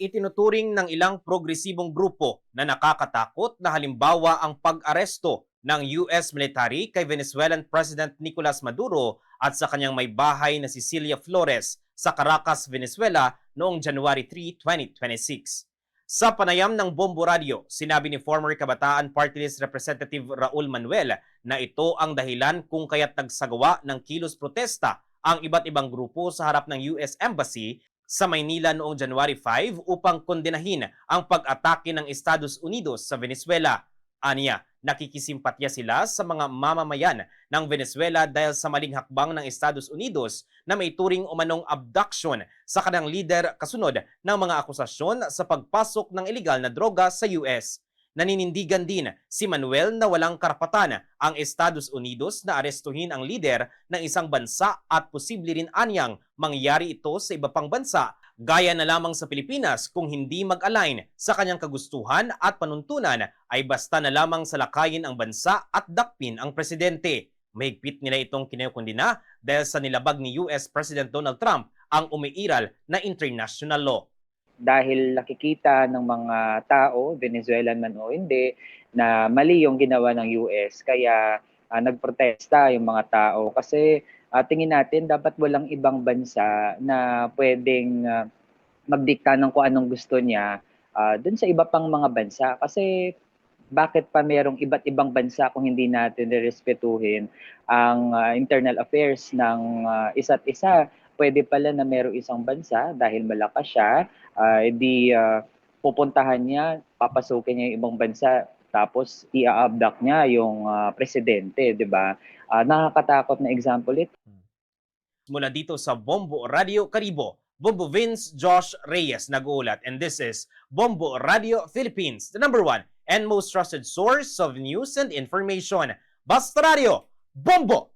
Itinuturing ng ilang progresibong grupo na nakakatakot na halimbawa ang pag-aresto ng US military kay Venezuelan President Nicolas Maduro at sa kanyang may bahay na si Cilia Flores sa Caracas, Venezuela noong January 3, 2026. Sa panayam ng Bombo Radio, sinabi ni former Kabataan Party List Representative Raul Manuel na ito ang dahilan kung kaya't nagsagawa ng kilos protesta ang iba't ibang grupo sa harap ng US Embassy sa Maynila noong January 5 upang kondenahin ang pag-atake ng Estados Unidos sa Venezuela. Aniya, nakikisimpatya sila sa mga mamamayan ng Venezuela dahil sa maling hakbang ng Estados Unidos na may turing umanong abduction sa kanilang leader kasunod ng mga akusasyon sa pagpasok ng ilegal na droga sa US. Naninindigan din si Manuel na walang karapatan ang Estados Unidos na arestuhin ang lider ng isang bansa at posible rin anyang mangyari ito sa iba pang bansa gaya na lamang sa Pilipinas kung hindi mag-align sa kanyang kagustuhan at panuntunan ay basta na lamang salakayin ang bansa at dakpin ang presidente. Mahigpit nila itong kinukundina dahil sa nilabag ni US President Donald Trump ang umiiral na international law. Dahil nakikita ng mga tao, Venezuelan man o hindi, na mali yung ginawa ng US. Kaya nagprotesta yung mga tao kasi tingin natin dapat walang ibang bansa na pwedeng magdikta ng kung anong gusto niya dun sa iba pang mga bansa. Kasi bakit pa merong iba't ibang bansa kung hindi natin respetuhin ang internal affairs ng isa't isa? Pwede pala na merong isang bansa dahil malakas siya, pupuntahan niya, papasukin niya yung ibang bansa, tapos i-abduct niya yung presidente, di ba? Nakakatakot na example ito. Mula dito sa Bombo Radio Caribo, Bombo Vince Josh Reyes nag-uulat, and this is Bombo Radio Philippines, the #1 and most trusted source of news and information. Basta Radio, Bombo!